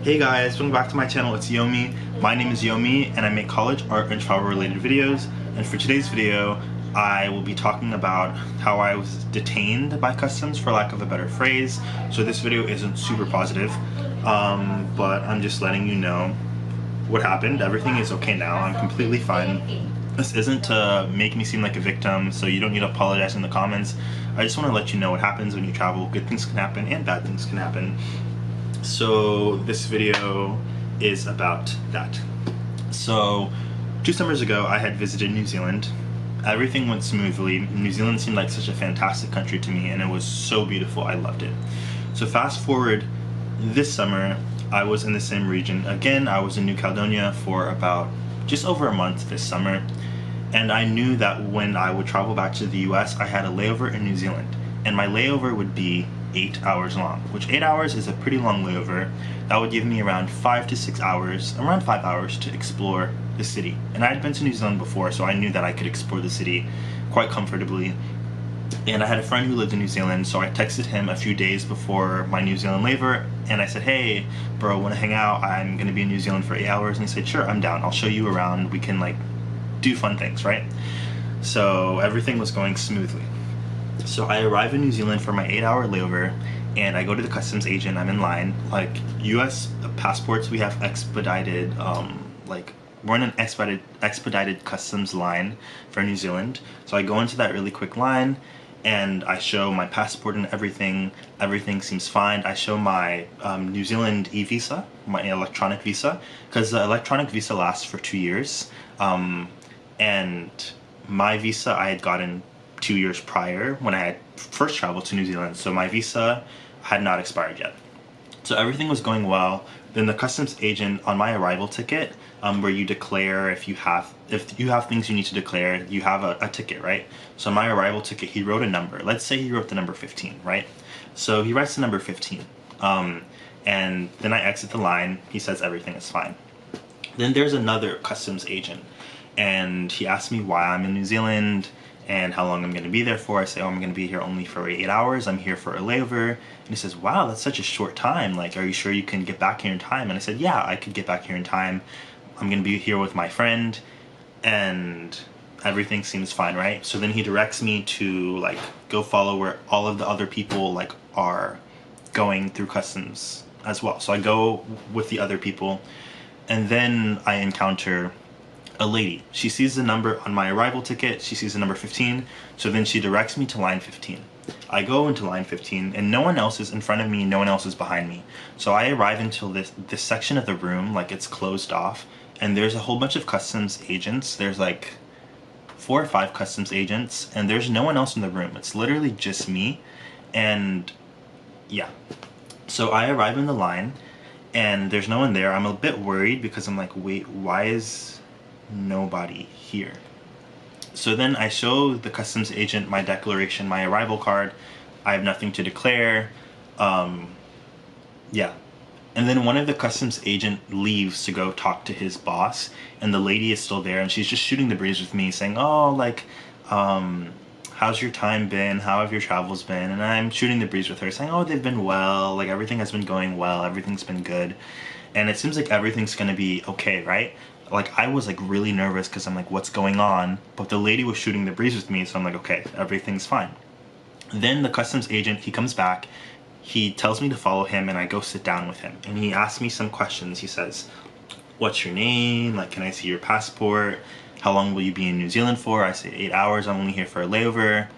Hey guys, welcome back to my channel. It's Yomi. My name is Yomi and I make college, art, and travel related videos. And for today's video, I will be talking about how I was detained by customs, for lack of a better phrase. So this video isn't super positive, but I'm just letting you know what happened. Everything is okay now. I'm completely fine. This isn't to make me seem like a victim, so you don't need to apologize in the comments. I just want to let you know what happens when you travel. Good things can happen and bad things can happen. So this video is about that. So 2 summers ago I had visited New Zealand. Everything went smoothly. New Zealand seemed like such a fantastic country to me and it was so beautiful. I loved it. So fast forward this summer, I was in the same region. Again, I was in New Caledonia for about just over a month this summer, and I knew that when I would travel back to the US, I had a layover in New Zealand, and my layover would be 8 hours long, which 8 hours is a pretty long layover. That would give me around 5 to 6 hours, around 5 hours to explore the city. And I had been to New Zealand before, so I knew that I could explore the city quite comfortably. And I had a friend who lived in New Zealand, so I texted him a few days before my New Zealand layover, and I said, hey bro, wanna hang out? I'm gonna be in New Zealand for 8 hours. And he said, sure, I'm down. I'll show you around. We can like do fun things, right? So everything was going smoothly. So I arrive in New Zealand for my 8-hour layover, and I go to the customs agent. I'm in line. Like US passports, we have expedited, we're in an expedited customs line for New Zealand. So I go into that really quick line and I show my passport and everything. Everything seems fine. I show my New Zealand e-visa, my electronic visa, because the electronic visa lasts for 2 years. And my visa I had gotten 2 years prior when I had first traveled to New Zealand, so my visa had not expired yet. So everything was going well. Then the customs agent on my arrival ticket, where you declare if you have things you need to declare, you have a ticket, right? So on my arrival ticket, he wrote a number. Let's say he wrote the number 15, right? So he writes the number 15, and then I exit the line. He says everything is fine. Then there's another customs agent, and he asked me why I'm in New Zealand and how long I'm going to be there for. I say, oh, I'm going to be here only for 8 hours. I'm here for a layover. And he says, wow, that's such a short time. Like, are you sure you can get back here in time? And I said, yeah, I could get back here in time. I'm going to be here with my friend, and everything seems fine, right? So then he directs me to like go follow where all of the other people like are going through customs as well. So I go with the other people, and then I encounter a lady. She sees the number on my arrival ticket. She sees the number 15. So then she directs me to line 15. I go into line 15 and no one else is in front of me, no one else is behind me. So I arrive until this section of the room, like it's closed off, and there's a whole bunch of customs agents. There's like 4 or 5 customs agents, and there's no one else in the room. It's literally just me. And yeah. So I arrive in the line and there's no one there. I'm a bit worried because I'm like, wait, why is nobody here? So then I show the customs agent my declaration, my arrival card. I have nothing to declare. Yeah. And then one of the customs agent leaves to go talk to his boss, and the lady is still there, and she's just shooting the breeze with me, saying, oh, like, how's your time been? How have your travels been? And I'm shooting the breeze with her, saying, oh, they've been well. Like, everything has been going well. Everything's been good. And it seems like everything's gonna be okay, right? Like, I was like really nervous because I'm like, what's going on? But the lady was shooting the breeze with me, so I'm like, okay, everything's fine. Then the customs agent, he comes back, he tells me to follow him, and I go sit down with him. And he asks me some questions. He says, what's your name? Like, can I see your passport? How long will you be in New Zealand for? I say 8 hours, I'm only here for a layover.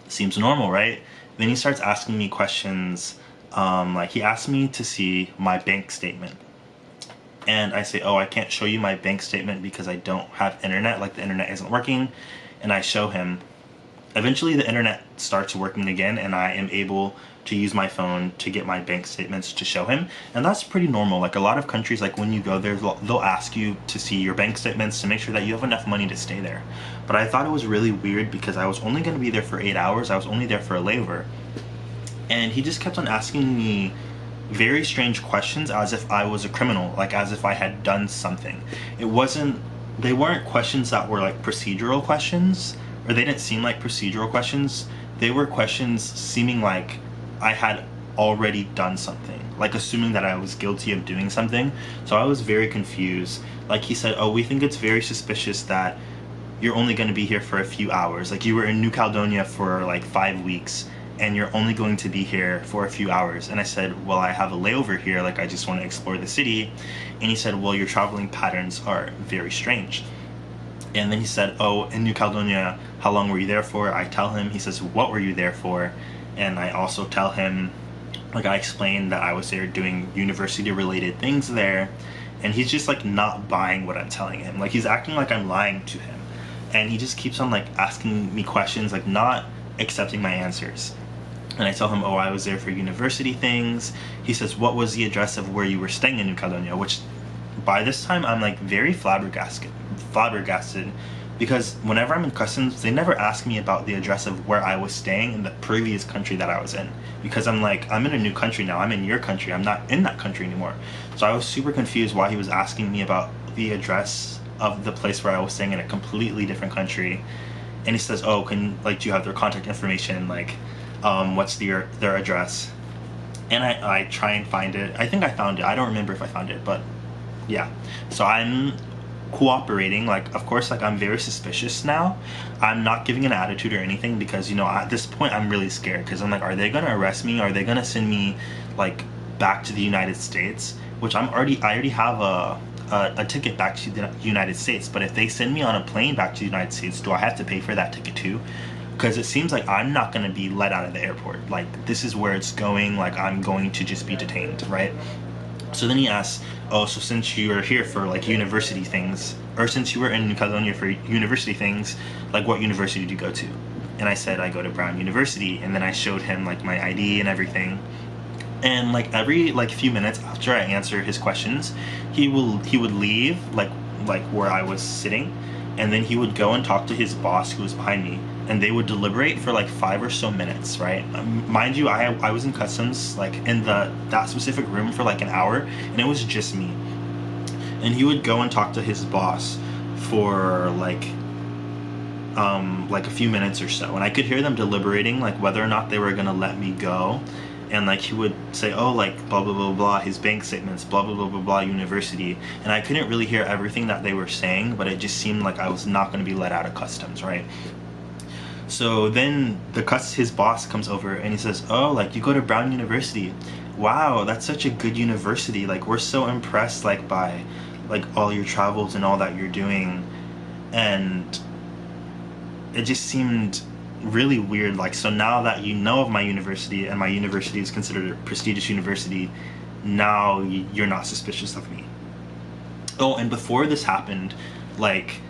Seems normal, right? Then he starts asking me questions, like he asked me to see my bank statement. And I say, oh, I can't show you my bank statement because I don't have internet, like the internet isn't working. And I show him. Eventually the internet starts working again, and I am able to use my phone to get my bank statements to show him. And that's pretty normal. Like a lot of countries, like when you go there, they'll ask you to see your bank statements to make sure that you have enough money to stay there. But I thought it was really weird because I was only going to be there for 8 hours. I was only there for a layover. And he just kept on asking me very strange questions as if I was a criminal, like as if I had done something. They weren't questions that were like procedural questions, or they didn't seem like procedural questions. They were questions seeming like I had already done something, like assuming that I was guilty of doing something. So I was very confused. Like he said, oh, we think it's very suspicious that you're only going to be here for a few hours. Like you were in New Caledonia for like 5 weeks and you're only going to be here for a few hours. And I said, well, I have a layover here, like I just want to explore the city. And he said, well, your traveling patterns are very strange. And then he said, oh, in New Caledonia, how long were you there for? I tell him. He says, what were you there for? And I also tell him, like I explained that I was there doing university related things there. And he's just like not buying what I'm telling him. Like he's acting like I'm lying to him. And he just keeps on like asking me questions, like not accepting my answers. And I tell him, oh, I was there for university things. He says, what was the address of where you were staying in New Caledonia? Which by this time I'm like very flabbergasted because whenever I'm in customs, they never ask me about the address of where I was staying in the previous country that I was in, because I'm like, I'm in a new country now, I'm in your country, I'm not in that country anymore. So I was super confused why he was asking me about the address of the place where I was staying in a completely different country. And he says, oh, do you have their contact information, like what's their address? And I try and find it. I think I found it. I don't remember if I found it, but yeah. So I'm cooperating. Like, of course, like I'm very suspicious now. I'm not giving an attitude or anything because, you know, at this point I'm really scared because I'm like, are they gonna arrest me? Are they gonna send me like back to the United States? Which I already have a ticket back to the United States, but if they send me on a plane back to the United States, do I have to pay for that ticket too? Because it seems like I'm not going to be let out of the airport. Like, this is where it's going, like I'm going to just be detained, right? So then he asks, oh, so since you are here for like university things, or since you were in New Caledonia for university things, like what university did you go to? And I said, I go to Brown University. And then I showed him like my ID and everything. And like every like few minutes after I answer his questions, he would leave like where I was sitting, and then he would go and talk to his boss who was behind me, and they would deliberate for like 5 or so minutes, right? Mind you, I was in customs like in that specific room for like an hour, and it was just me. And he would go and talk to his boss for like a few minutes or so, and I could hear them deliberating like whether or not they were gonna let me go. And like he would say, oh, like blah blah blah blah, his bank statements, blah blah blah blah blah, university. And I couldn't really hear everything that they were saying, but it just seemed like I was not going to be let out of customs, right? So then his boss comes over and he says, oh, like you go to Brown University, wow, that's such a good university, like we're so impressed like by like all your travels and all that you're doing. And it just seemed really weird. Like, so now that you know of my university and my university is considered a prestigious university, now you're not suspicious of me. Oh, and before this happened, like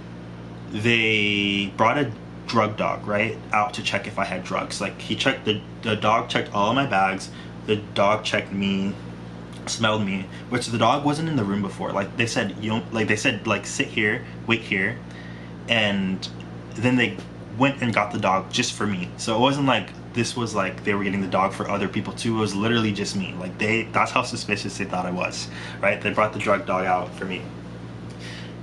they brought a drug dog right out to check if I had drugs. Like he checked the dog checked all of my bags, the dog checked me, smelled me, which the dog wasn't in the room before. Like they said, like sit here, wait here. And then they went and got the dog just for me. So it wasn't like this was like they were getting the dog for other people too. It was literally just me. Like that's how suspicious they thought I was, right? They brought the drug dog out for me.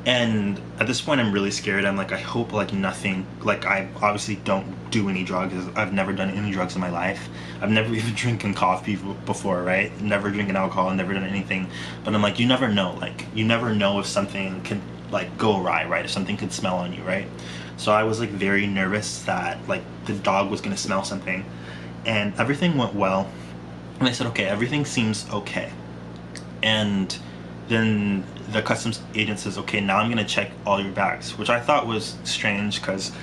And at this point I'm really scared. I'm like, I hope like nothing, like I obviously don't do any drugs. I've never done any drugs in my life. I've never even drinking coffee before, right? Never drinking alcohol, never done anything. But I'm like, you never know. Like you never know if something can like go awry, right? If something could smell on you, right? So I was like very nervous that like the dog was gonna smell something, and everything went well. And I said, okay, everything seems okay. And then the customs agent says, okay, now I'm gonna check all your bags, which I thought was strange because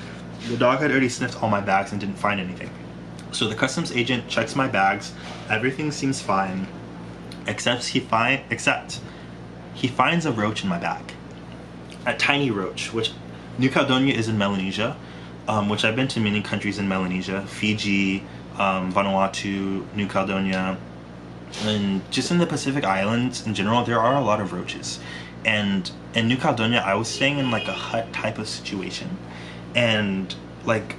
the dog had already sniffed all my bags and didn't find anything. So the customs agent checks my bags, everything seems fine, except he finds a roach in my bag, a tiny roach, which New Caledonia is in Melanesia, which I've been to many countries in Melanesia, Fiji, Vanuatu, New Caledonia, and just in the Pacific Islands in general, there are a lot of roaches. And in New Caledonia, I was staying in like a hut type of situation. And like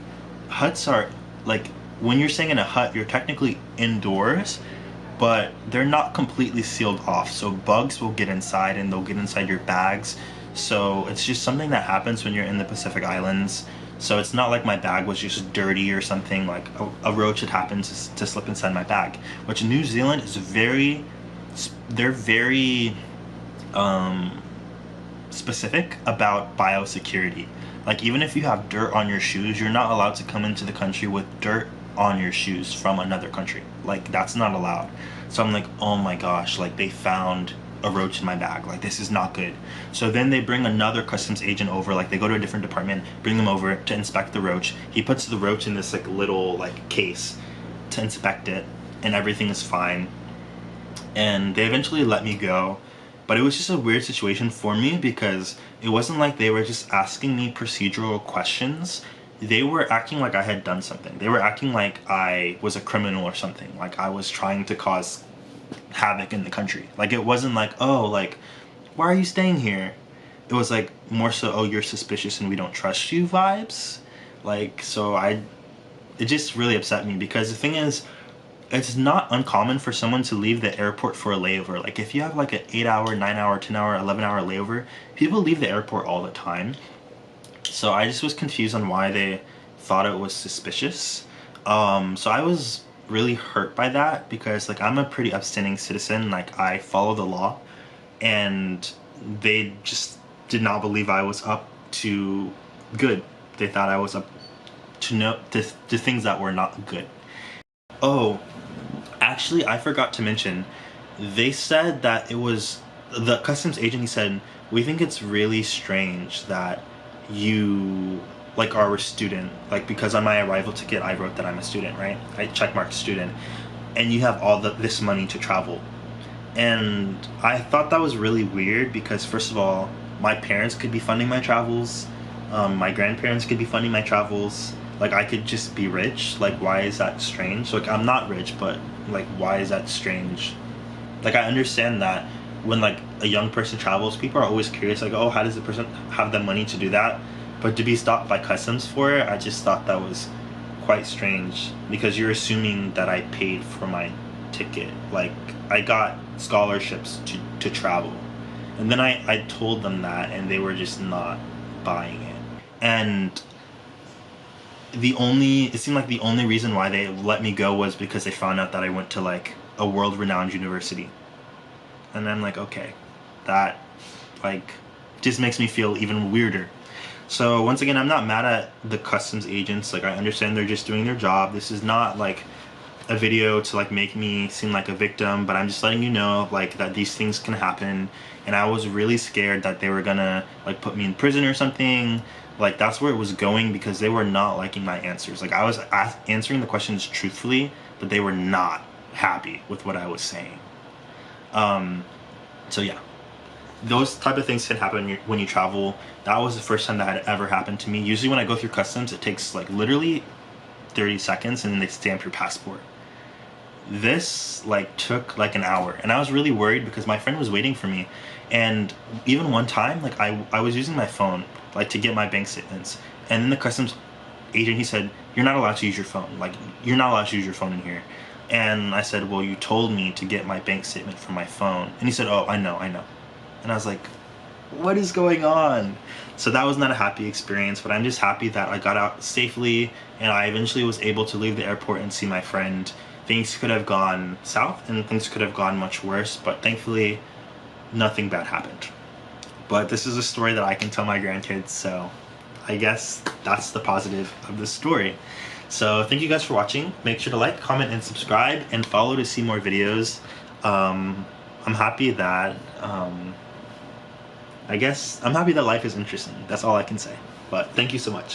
huts are like, when you're staying in a hut, you're technically indoors, but they're not completely sealed off. So bugs will get inside and they'll get inside your bags. So it's just something that happens when you're in the Pacific Islands. So it's not like my bag was just dirty or something, like a roach had happened to slip inside my bag. Which New Zealand is they're very specific about biosecurity. Like, even if you have dirt on your shoes, you're not allowed to come into the country with dirt on your shoes from another country. Like, that's not allowed. So I'm like, oh my gosh, like, they found a roach in my bag. Like, this is not good. So then they bring another customs agent over, like they go to a different department, bring them over to inspect the roach. He puts the roach in this like little like case to inspect it, and everything is fine. And they eventually let me go. But it was just a weird situation for me because it wasn't like they were just asking me procedural questions. They were acting like I had done something. They were acting like I was a criminal or something. Like I was trying to cause havoc in the country. Like, it wasn't like, oh, like, why are you staying here? It was like more so, oh, you're suspicious and we don't trust you vibes. Like, so it just really upset me because the thing is, it's not uncommon for someone to leave the airport for a layover. Like, if you have like an 8-hour, 9-hour, 10-hour, 11-hour layover, people leave the airport all the time. So I just was confused on why they thought it was suspicious. So I was really hurt by that because, like, I'm a pretty upstanding citizen. Like, I follow the law, and they just did not believe I was up to good. They thought I was up to things that were not good. Oh, actually, I forgot to mention, they said that it was the customs agent. He said, we think it's really strange that you like are a student, like, because on my arrival ticket I wrote that I'm a student, right? I checkmarked student, and you have all this money to travel. And I thought that was really weird because, first of all, my parents could be funding my travels, my grandparents could be funding my travels. Like, I could just be rich. Like, why is that strange? Like, I'm not rich, but like, why is that strange? Like, I understand that when like a young person travels, people are always curious, like, oh, how does the person have the money to do that? But to be stopped by customs for it, I just thought that was quite strange because you're assuming that I paid for my ticket. Like, I got scholarships to travel, and then I told them that, and they were just not buying it. And it seemed like the only reason why they let me go was because they found out that I went to like a world-renowned university. And I'm like, okay, that like just makes me feel even weirder. So once again, I'm not mad at the customs agents. Like, I understand they're just doing their job. This is not like a video to like make me seem like a victim, but I'm just letting you know like that these things can happen. And I was really scared that they were gonna like put me in prison or something. Like, that's where it was going because they were not liking my answers. Like, I was answering the questions truthfully, but they were not happy with what I was saying. So yeah, those type of things can happen when you travel. That was the first time that had ever happened to me. Usually when I go through customs, it takes like literally 30 seconds and then they stamp your passport. This like took like an hour, and I was really worried because my friend was waiting for me. And even one time, like, I was using my phone like to get my bank statements, and then the customs agent, he said, you're not allowed to use your phone. Like, you're not allowed to use your phone in here. And I said, well, you told me to get my bank statement from my phone. And he said, oh, I know. And I was like, what is going on? So that was not a happy experience, but I'm just happy that I got out safely and I eventually was able to leave the airport and see my friend. Things could have gone south and things could have gone much worse, but thankfully nothing bad happened. But this is a story that I can tell my grandkids, so I guess that's the positive of the story. So thank you guys for watching. Make sure to like, comment, and subscribe, and follow to see more videos. I'm happy that I guess I'm happy that life is interesting. That's all I can say. But thank you so much.